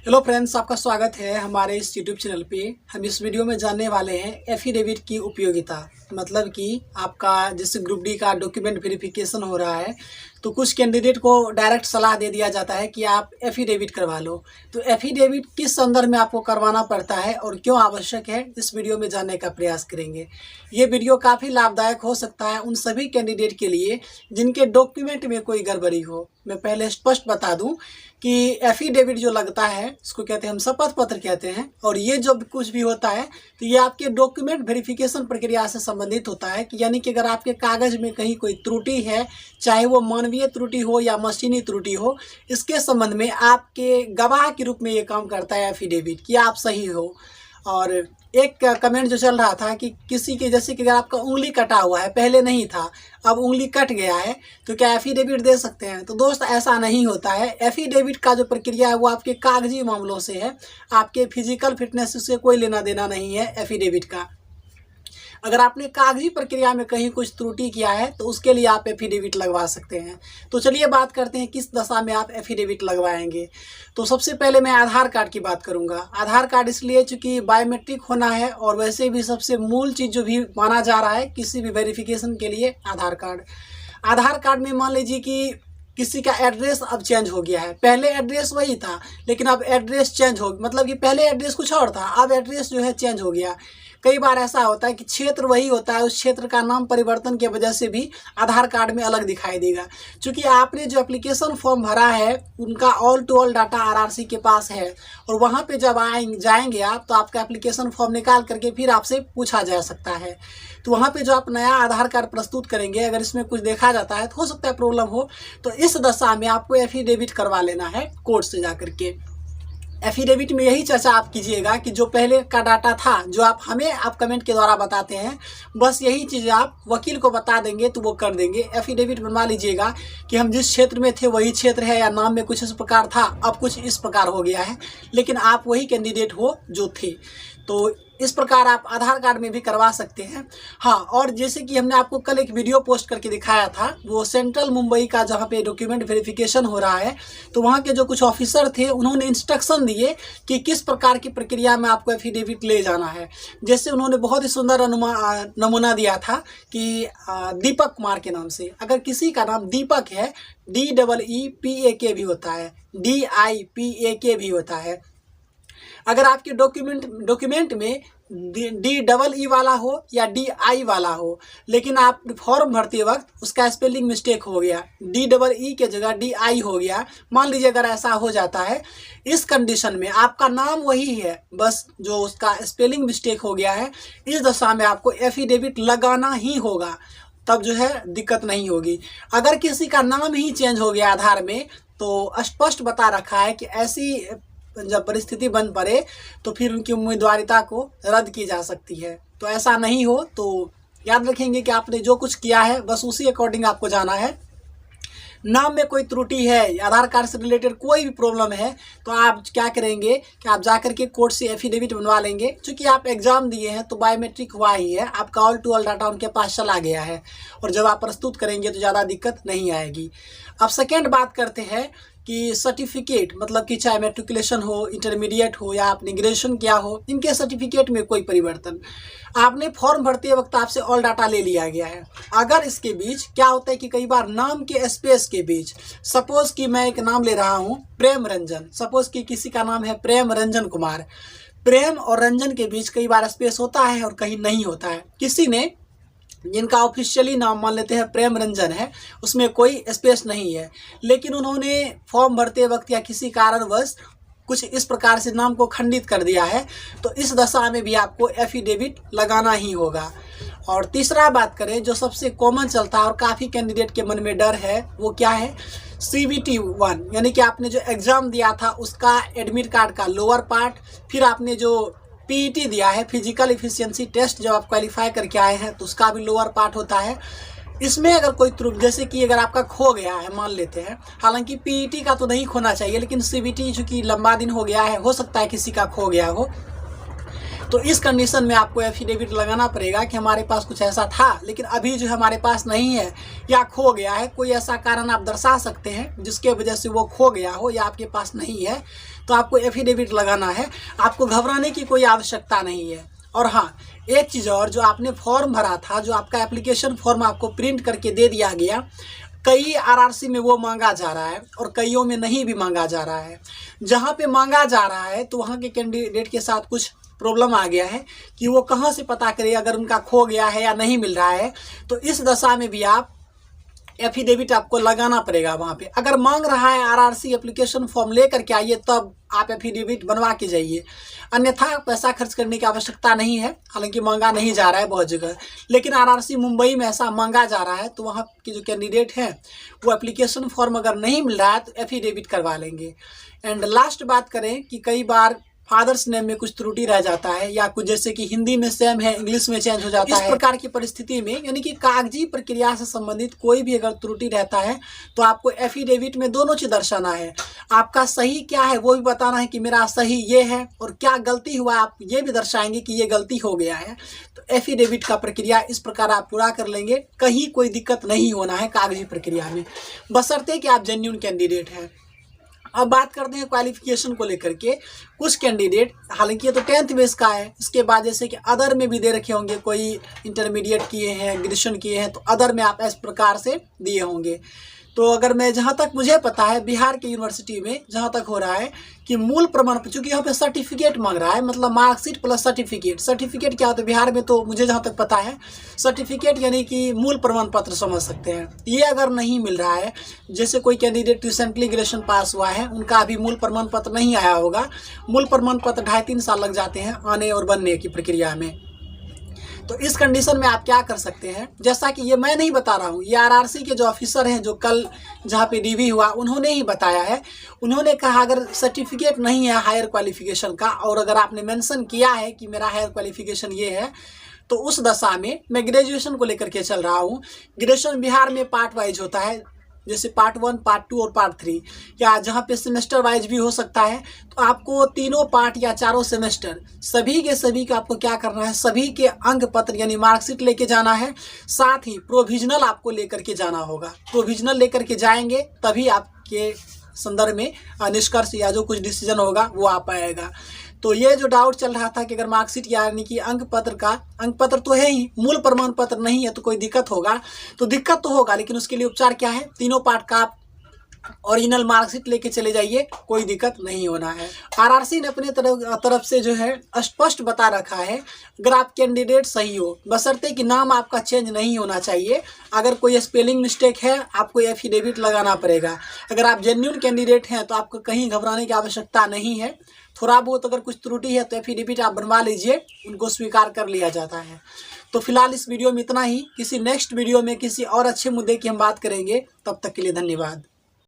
Hello friends, आपका स्वागत है हमारे इस यूट्यूब चैनल पे। हम इस वीडियो में जानने वाले हैं एफिडेविट की उपयोगिता। मतलब कि आपका जैसे ग्रुप डी का डॉक्यूमेंट वेरिफिकेशन हो रहा है तो कुछ कैंडिडेट को डायरेक्ट सलाह दे दिया जाता है कि आप एफिडेविट करवा लो। तो एफिडेविट किस संदर्भ में आपको करवाना पड़ता है और क्यों आवश्यक है, इस वीडियो में जानने का प्रयास करेंगे। ये वीडियो काफ़ी लाभदायक हो सकता है उन सभी कैंडिडेट के लिए जिनके डॉक्यूमेंट में कोई गड़बड़ी हो। मैं पहले स्पष्ट बता दूं कि एफिडेविट जो लगता है इसको कहते हैं हम शपथ पत्र कहते हैं, और ये जो कुछ भी होता है तो ये आपके डॉक्यूमेंट वेरिफिकेशन प्रक्रिया से संबंधित होता है कि यानी कि अगर आपके कागज़ में कहीं कोई त्रुटि है, चाहे वो मानवीय त्रुटि हो या मशीनी त्रुटि हो, इसके संबंध में आपके गवाह के रूप में ये काम करता है एफिडेविट कि आप सही हो। और एक कमेंट जो चल रहा था कि किसी के जैसे कि अगर आपका उंगली कटा हुआ है, पहले नहीं था अब उंगली कट गया है, तो क्या एफिडेविट दे सकते हैं? तो दोस्त ऐसा नहीं होता है। एफिडेविट का जो प्रक्रिया है वो आपके कागजी मामलों से है, आपके फिजिकल फिटनेस से कोई लेना देना नहीं है एफिडेविट का। अगर आपने कागजी प्रक्रिया में कहीं कुछ त्रुटि किया है तो उसके लिए आप एफिडेविट लगवा सकते हैं। तो चलिए बात करते हैं किस दशा में आप एफिडेविट लगवाएंगे। तो सबसे पहले मैं आधार कार्ड की बात करूंगा। आधार कार्ड इसलिए चूंकि बायोमेट्रिक होना है और वैसे भी सबसे मूल चीज़ जो भी माना जा रहा है किसी भी वेरिफिकेशन के लिए आधार कार्ड। आधार कार्ड में मान लीजिए कि किसी का एड्रेस अब चेंज हो गया है, पहले एड्रेस वही था लेकिन अब एड्रेस चेंज हो, मतलब कि पहले एड्रेस कुछ और था, अब एड्रेस जो है चेंज हो गया। कई बार ऐसा होता है कि क्षेत्र वही होता है, उस क्षेत्र का नाम परिवर्तन की वजह से भी आधार कार्ड में अलग दिखाई देगा। क्योंकि आपने जो एप्लीकेशन फॉर्म भरा है उनका all to all data RRC के पास है, और वहाँ पे जब जाएंगे आप तो आपका एप्लीकेशन फॉर्म निकाल करके फिर आपसे पूछा जा सकता है। तो वहाँ पे जो आप नया आधार कार्ड प्रस्तुत करेंगे, अगर इसमें कुछ देखा जाता है तो हो सकता है प्रॉब्लम हो, तो इस दशा में आपको एफिडेविट करवा लेना है कोर्ट से जा करके। एफिडेविट में यही चर्चा आप कीजिएगा कि जो पहले का डाटा था, जो आप हमें आप कमेंट के द्वारा बताते हैं, बस यही चीज़ आप वकील को बता देंगे तो वो कर देंगे। एफिडेविट बनवा लीजिएगा कि हम जिस क्षेत्र में थे वही क्षेत्र है, या नाम में कुछ इस प्रकार था अब कुछ इस प्रकार हो गया है, लेकिन आप वही कैंडिडेट हो जो थे। तो इस प्रकार आप आधार कार्ड में भी करवा सकते हैं। हाँ, और जैसे कि हमने आपको कल एक वीडियो पोस्ट करके दिखाया था, वो सेंट्रल मुंबई का जहाँ पे डॉक्यूमेंट वेरिफिकेशन हो रहा है, तो वहाँ के जो कुछ ऑफिसर थे उन्होंने इंस्ट्रक्शन दिए कि किस प्रकार की प्रक्रिया में आपको एफिडेविट ले जाना है। जैसे उन्होंने बहुत ही सुंदर नमूना दिया था कि दीपक कुमार के नाम से, अगर किसी का नाम दीपक है, DEEPAK भी होता है, DIPAK भी होता है। अगर आपके डॉक्यूमेंट में DEE वाला हो या DI वाला हो, लेकिन आप फॉर्म भरते वक्त उसका स्पेलिंग मिस्टेक हो गया, DEE के जगह DI हो गया, मान लीजिए अगर ऐसा हो जाता है, इस कंडीशन में आपका नाम वही है, बस जो उसका स्पेलिंग मिस्टेक हो गया है, इस दशा में आपको एफिडेविट लगाना ही होगा, तब जो है दिक्कत नहीं होगी। अगर किसी का नाम ही चेंज हो गया आधार में तो स्पष्ट बता रखा है कि ऐसी जब परिस्थिति बन पड़े तो फिर उनकी उम्मीदवारिता को रद्द की जा सकती है। तो ऐसा नहीं हो तो याद रखेंगे कि आपने जो कुछ किया है बस उसी अकॉर्डिंग आपको जाना है। नाम में कोई त्रुटि है, आधार कार्ड से रिलेटेड कोई भी प्रॉब्लम है, तो आप क्या करेंगे कि आप जाकर के कोर्ट से एफिडेविट बनवा लेंगे। क्योंकि आप एग्जाम दिए हैं तो बायोमेट्रिक हुआ ही है, आपका ऑल टू ऑल डाटा उनके पास चला गया है, और जब आप प्रस्तुत करेंगे तो ज़्यादा दिक्कत नहीं आएगी। अब सेकेंड बात करते हैं कि सर्टिफिकेट, मतलब कि चाहे मैट्रिकुलेशन हो, इंटरमीडिएट हो या आपने ग्रेजुएशन किया हो, इनके सर्टिफिकेट में कोई परिवर्तन, आपने फॉर्म भरते वक्त आपसे ऑल डाटा ले लिया गया है। अगर इसके बीच क्या होता है कि कई बार नाम के स्पेस के बीच, सपोज कि मैं एक नाम ले रहा हूँ प्रेम रंजन, सपोज कि किसी का नाम है प्रेम रंजन कुमार, प्रेम और रंजन के बीच कई बार स्पेस होता है और कहीं नहीं होता है। किसी ने जिनका ऑफिशियली नाम मान लेते हैं प्रेम रंजन है, उसमें कोई स्पेस नहीं है, लेकिन उन्होंने फॉर्म भरते वक्त या किसी कारणवश कुछ इस प्रकार से नाम को खंडित कर दिया है, तो इस दशा में भी आपको एफिडेविट लगाना ही होगा। और तीसरा बात करें जो सबसे कॉमन चलता है और काफ़ी कैंडिडेट के मन में डर है, वो क्या है, CBT 1, यानी कि आपने जो एग्ज़ाम दिया था उसका एडमिट कार्ड का लोअर पार्ट, फिर आपने जो PET दिया है, फिजिकल इफिशियंसी टेस्ट, जब आप क्वालिफाई करके आए हैं तो उसका भी लोअर पार्ट होता है। इसमें अगर कोई त्रुटि, जैसे कि अगर आपका खो गया है मान लेते हैं, हालांकि PET का तो नहीं खोना चाहिए, लेकिन CBT चूँकि लंबा दिन हो गया है, हो सकता है किसी का खो गया हो, तो इस कंडीशन में आपको एफिडेविट लगाना पड़ेगा कि हमारे पास कुछ ऐसा था लेकिन अभी जो हमारे पास नहीं है या खो गया है। कोई ऐसा कारण आप दर्शा सकते हैं जिसके वजह से वो खो गया हो या आपके पास नहीं है, तो आपको एफिडेविट लगाना है। आपको घबराने की कोई आवश्यकता नहीं है। और हाँ, एक चीज़ और, जो आपने फॉर्म भरा था, जो आपका एप्लीकेशन फॉर्म आपको प्रिंट करके दे दिया गया, कई आरआरसी में वो मांगा जा रहा है और कईयों में नहीं भी मांगा जा रहा है। जहाँ पे मांगा जा रहा है तो वहाँ के कैंडिडेट के साथ कुछ प्रॉब्लम आ गया है कि वो कहाँ से पता करे अगर उनका खो गया है या नहीं मिल रहा है। तो इस दशा में भी आप एफिडेविट आपको लगाना पड़ेगा वहाँ पे। अगर मांग रहा है आरआरसी एप्लीकेशन फॉर्म ले करके आइए, तब आप एफिडेविट बनवा के जाइए, अन्यथा पैसा खर्च करने की आवश्यकता नहीं है। हालांकि मांगा नहीं जा रहा है बहुत जगह, लेकिन आरआरसी मुंबई में ऐसा मांगा जा रहा है, तो वहाँ के जो कैंडिडेट हैं वो एप्लीकेशन फॉर्म अगर नहीं मिल रहा है तो एफिडेविट करवा लेंगे। एंड लास्ट बात करें कि कई बार फादर्स नेम में कुछ त्रुटि रह जाता है या कुछ जैसे कि हिंदी में सेम है इंग्लिश में चेंज हो जाता है। इस प्रकार की परिस्थिति में यानी कि कागजी प्रक्रिया से संबंधित कोई भी अगर त्रुटि रहता है तो आपको एफिडेविट में दोनों चीज दर्शाना है। आपका सही क्या है वो भी बताना है कि मेरा सही ये है, और क्या गलती हुआ आप ये भी दर्शाएंगे कि ये गलती हो गया है। तो एफिडेविट का प्रक्रिया इस प्रकार आप पूरा कर लेंगे, कहीं कोई दिक्कत नहीं होना है कागजी प्रक्रिया में, बशर्ते कि आप जेन्युइन कैंडिडेट हैं। अब बात करते हैं क्वालिफिकेशन को लेकर के। कुछ कैंडिडेट, हालांकि ये तो 10th बेस का है, इसके बाद जैसे कि अदर में भी दे रखे होंगे, कोई इंटरमीडिएट किए हैं, ग्रेजुएशन किए हैं, तो अदर में आप इस प्रकार से दिए होंगे। तो अगर मैं, जहाँ तक मुझे पता है, बिहार के यूनिवर्सिटी में जहाँ तक हो रहा है कि मूल प्रमाण पत्र, चूँकि यहाँ पे सर्टिफिकेट मांग रहा है, मतलब मार्कशीट प्लस सर्टिफिकेट। सर्टिफिकेट क्या होता है बिहार में, तो मुझे जहाँ तक पता है सर्टिफिकेट यानी कि मूल प्रमाण पत्र समझ सकते हैं। ये अगर नहीं मिल रहा है, जैसे कोई कैंडिडेट रिसेंटली ग्रेजुएशन पास हुआ है, उनका अभी मूल प्रमाण पत्र नहीं आया होगा। मूल प्रमाण पत्र 2.5-3 साल लग जाते हैं आने और बनने की प्रक्रिया में। तो इस कंडीशन में आप क्या कर सकते हैं, जैसा कि ये मैं नहीं बता रहा हूँ, ये आरआरसी के जो ऑफिसर हैं, जो कल जहाँ पे डीवी हुआ, उन्होंने ही बताया है। उन्होंने कहा अगर सर्टिफिकेट नहीं है हायर क्वालिफिकेशन का, और अगर आपने मेंशन किया है कि मेरा हायर क्वालिफिकेशन ये है, तो उस दशा में, मैं ग्रेजुएशन को लेकर के चल रहा हूँ, ग्रेजुएशन बिहार में पार्ट वाइज होता है, जैसे पार्ट 1, पार्ट 2 और पार्ट 3, या जहाँ पे सेमेस्टर वाइज भी हो सकता है। तो आपको तीनों पार्ट या चारों सेमेस्टर सभी के सभी का आपको क्या करना है, सभी के अंक पत्र यानी मार्कशीट लेके जाना है। साथ ही प्रोविजनल आपको लेकर के जाना होगा। प्रोविजनल लेकर के जाएंगे तभी आपके संदर्भ में निष्कर्ष या जो कुछ डिसीजन होगा वो आ पाएगा। तो ये जो डाउट चल रहा था कि अगर मार्कशीट यानी कि अंक पत्र तो है ही, मूल प्रमाण पत्र नहीं है तो कोई दिक्कत होगा, तो दिक्कत तो होगा, लेकिन उसके लिए उपचार क्या है, तीनों पार्ट का आप ओरिजिनल मार्कशीट लेके चले जाइए, कोई दिक्कत नहीं होना है। आरआरसी ने अपने तरफ से जो है स्पष्ट बता रखा है, अगर आप कैंडिडेट सही हो, बशर्ते कि नाम आपका चेंज नहीं होना चाहिए। अगर कोई स्पेलिंग मिस्टेक है, आपको एफिडेविट लगाना पड़ेगा। अगर आप जेन्युइन कैंडिडेट हैं तो आपको कहीं घबराने की आवश्यकता नहीं है। थोड़ा बहुत अगर कुछ त्रुटि है तो एफिडेविट आप बनवा लीजिए, उनको स्वीकार कर लिया जाता है। तो फिलहाल इस वीडियो में इतना ही। किसी नेक्स्ट वीडियो में किसी और अच्छे मुद्दे की हम बात करेंगे। तब तक के लिए धन्यवाद।